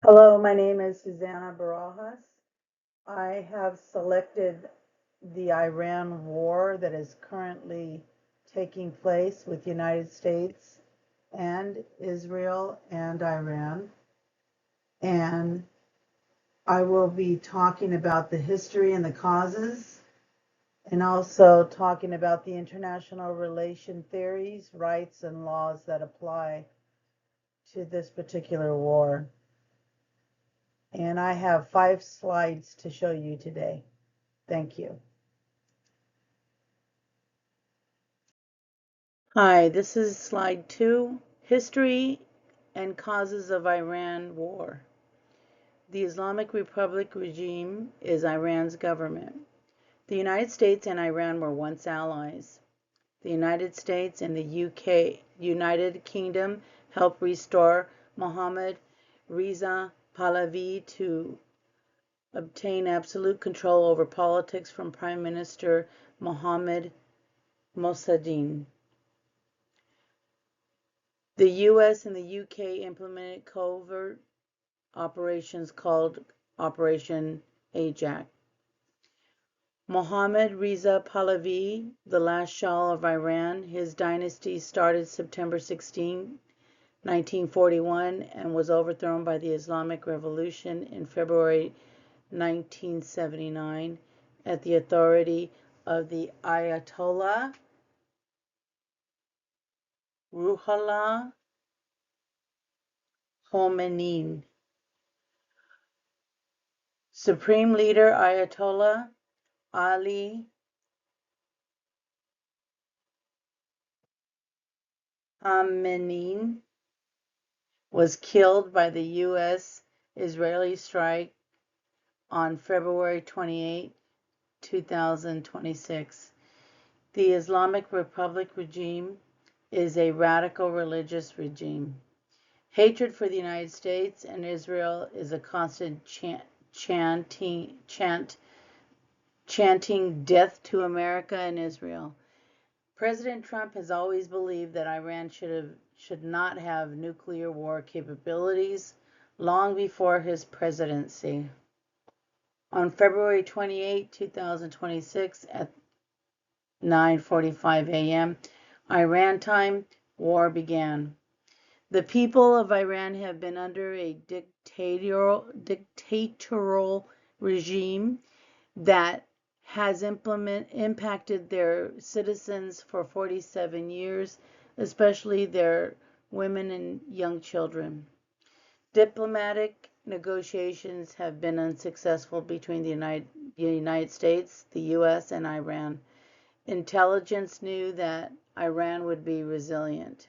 Hello, my name is Susana Barajas. I have selected the Iran war that is currently taking place with the United States and Israel and Iran. And I will be talking about the history and the causes, and also talking about the international relation theories, rights, and laws that apply to this particular war. And I have 5 slides to show you today. Thank you. Hi, this is slide 2, History and Causes of Iran War. The Islamic Republic regime is Iran's government. The United States and Iran were once allies. The United States and the United Kingdom helped restore Mohammad Reza Pahlavi to obtain absolute control over politics from Prime Minister Mohammad Mossadegh. The US and the UK implemented covert operations called Operation Ajax. Mohammad Reza Pahlavi, the last Shah of Iran, his dynasty started September 16, 1941 and was overthrown by the Islamic Revolution in February 1979 at the authority of the Ayatollah Ruhollah Khomeini. Supreme Leader Ayatollah Ali Khamenei was killed by the U.S.-Israeli strike on February 28, 2026. The Islamic Republic regime is a radical religious regime. Hatred for the United States and Israel is a constant chanting death to America and Israel. President Trump has always believed that Iran should not have nuclear war capabilities long before his presidency. On February 28, 2026 at 9:45 a.m. Iran time, war began. The people of Iran have been under a dictatorial regime that has impacted their citizens for 47 years, especially their women and young children. Diplomatic negotiations have been unsuccessful between the United States, the U.S., and Iran. Intelligence knew that Iran would be resilient,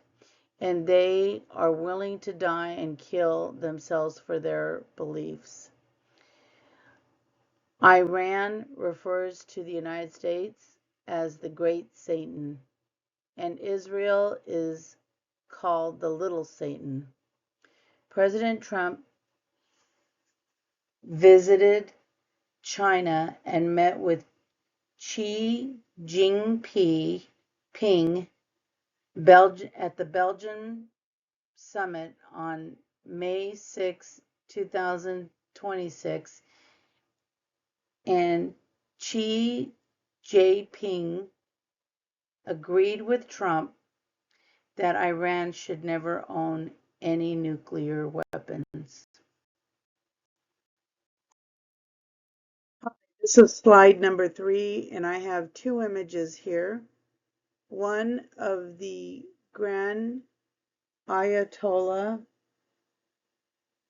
and they are willing to die and kill themselves for their beliefs. Iran refers to the United States as the Great Satan, and Israel is called the Little Satan. President Trump visited China and met with Xi Jinping at the Belgian summit on May 6, 2026, and Xi Jinping agreed with Trump that Iran should never own any nuclear weapons. This is slide number 3, and I have 2 images here. One of the Grand Ayatollah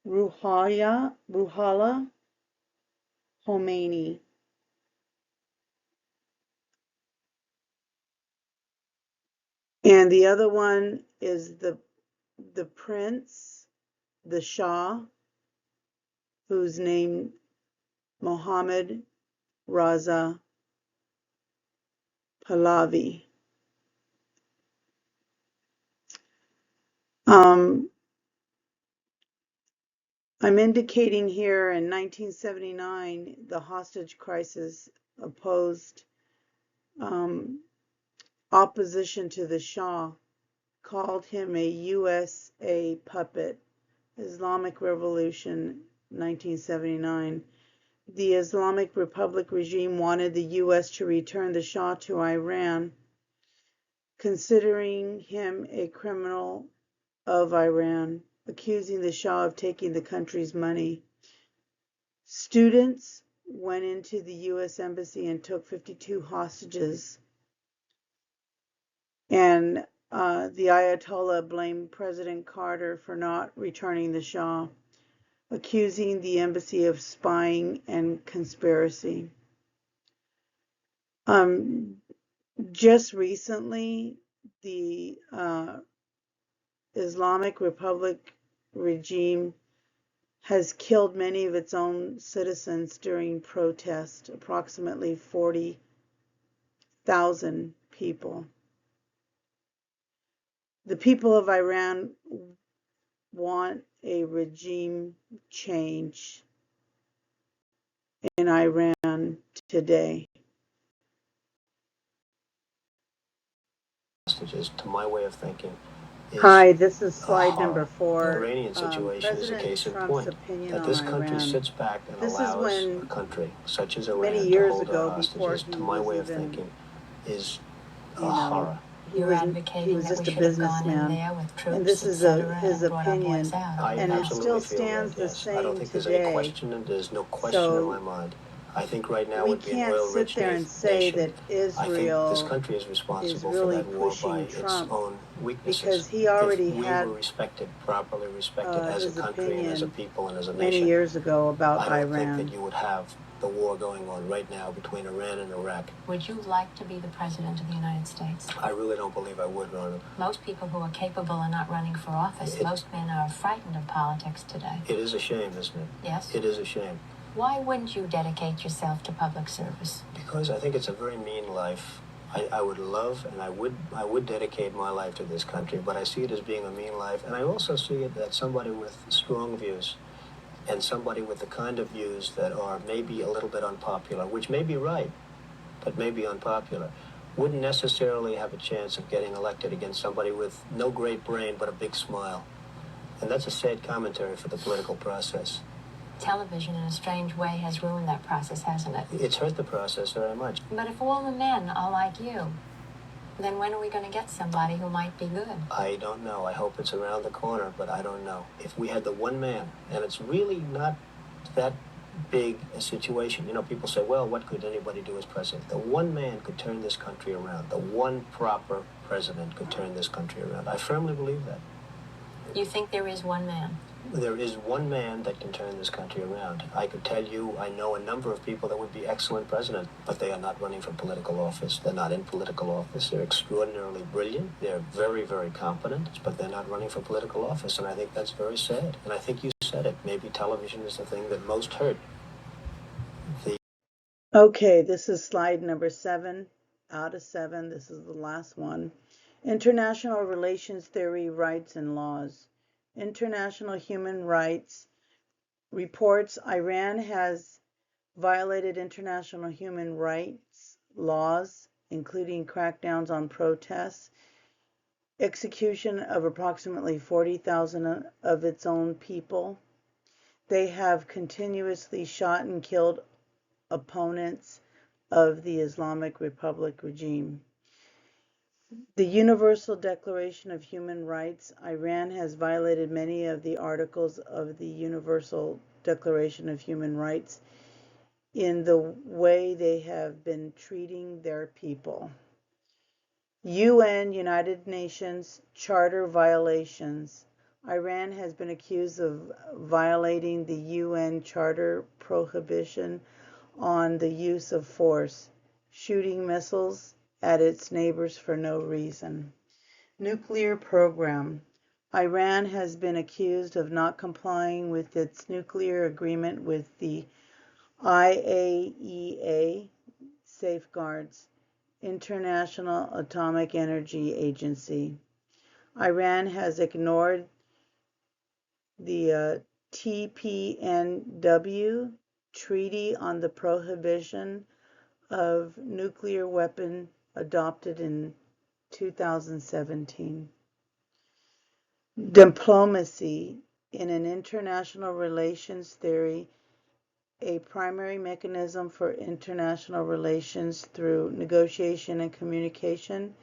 Ruhollah Khomeini. And the other one is the prince, the Shah, who's named Mohammad Reza Pahlavi. I'm indicating here in 1979, the hostage crisis opposed opposition to the Shah called him a USA puppet Islamic Revolution, 1979. The Islamic Republic regime wanted the U.S. to return the Shah to Iran, considering him a criminal of Iran, accusing the Shah of taking the country's money. Students went into the U.S. Embassy and took 52 hostages, and the Ayatollah blamed President Carter for not returning the Shah, accusing the embassy of spying and conspiracy. Just recently, the Islamic Republic regime has killed many of its own citizens during protest, approximately 40,000 people. The people of Iran want a regime change in Iran today. Hostages, to my way of thinking, Hi, this is slide number the 4. Iranian situation is a President case in Trump's point opinion that on this country Iran. sits back and This is allows when a country such as many Iran to years hold ago, our before hostages, he to my was way of even, thinking, is you a know, horror. he You're was advocating that just we a should have gone in businessman, there with troops, and this is etc., his and brought our opinion, boys out. I and it absolutely still feel stands that, the yes. I don't same think there's any today. question, and there's no question in my So mind. I think right now we would be an can't sit oil-rich there and say nation. that I think this Israel country is is responsible for really that war by pushing its Trump, own weaknesses. because he If already we had were respected, properly respected as a his country and as a opinion people and as a many nation, years ago about I don't think that Iran. you would have the war going on right now between Iran and Iraq. Would you like to be the president of the United States? I really don't believe I would, Ronna. Most people who are capable are not running for office. Most men are frightened of politics today. It is a shame, isn't it? Yes? It is a shame. Why wouldn't you dedicate yourself to public service? Because I think it's a very mean life. I would love and I would dedicate my life to this country, but I see it as being a mean life, and I also see it that somebody with strong views and somebody with the kind of views that are maybe a little bit unpopular, which may be right, but may be unpopular, wouldn't necessarily have a chance of getting elected against somebody with no great brain but a big smile. And that's a sad commentary for the political process. Television, in a strange way, has ruined that process, hasn't it? It's hurt the process very much. But if all the men are like you, then when are we going to get somebody who might be good? I don't know. I hope it's around the corner, but I don't know. If we had the one man, and it's really not that big a situation. You know, people say, well, what could anybody do as president? The one man could turn this country around. The one proper president could turn this country around. I firmly believe that. You think there is one man? There is one man that can turn this country around. I could tell you, I know a number of people that would be excellent president, but they are not running for political office. They're not in political office. They're extraordinarily brilliant. They're very, very competent, but they're not running for political office, and I think that's very sad. And I think you said it. Maybe television is the thing that most hurt. Okay, this is slide number 7 out of 7. This is the last one. International Relations Theory, Rights and Laws. International Human Rights reports Iran has violated international human rights laws, including crackdowns on protests, execution of approximately 40,000 of its own people. They have continuously shot and killed opponents of the Islamic Republic regime. The Universal Declaration of Human Rights. Iran has violated many of the articles of the Universal Declaration of Human Rights in the way they have been treating their people. UN, United Nations Charter violations. Iran has been accused of violating the UN Charter prohibition on the use of force, shooting missiles at its neighbors for no reason. Nuclear program. Iran has been accused of not complying with its nuclear agreement with the IAEA safeguards, International Atomic Energy Agency. Iran has ignored the TPNW Treaty on the Prohibition of Nuclear Weapon adopted in 2017. Diplomacy. In an international relations theory, a primary mechanism for international relations through negotiation and communication,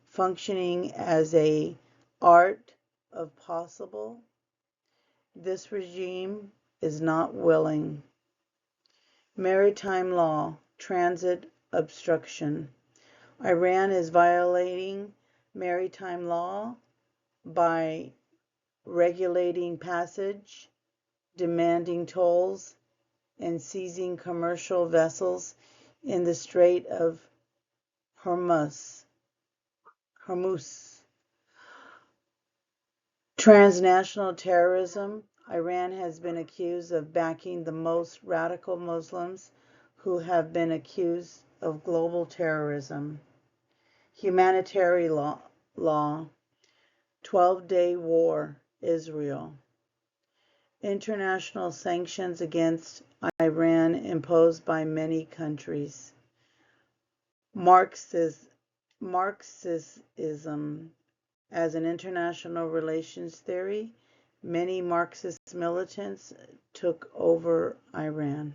functioning as a art of possible. This regime is not willing. Maritime law, transit obstruction. Iran is violating maritime law by regulating passage, demanding tolls, and seizing commercial vessels in the Strait of Hormuz. Transnational terrorism. Iran has been accused of backing the most radical Muslims who have been accused of global terrorism. Humanitarian law. 12-day war, Israel. International sanctions against Iran imposed by many countries. Marxism as an international relations theory. Many Marxist militants took over Iran.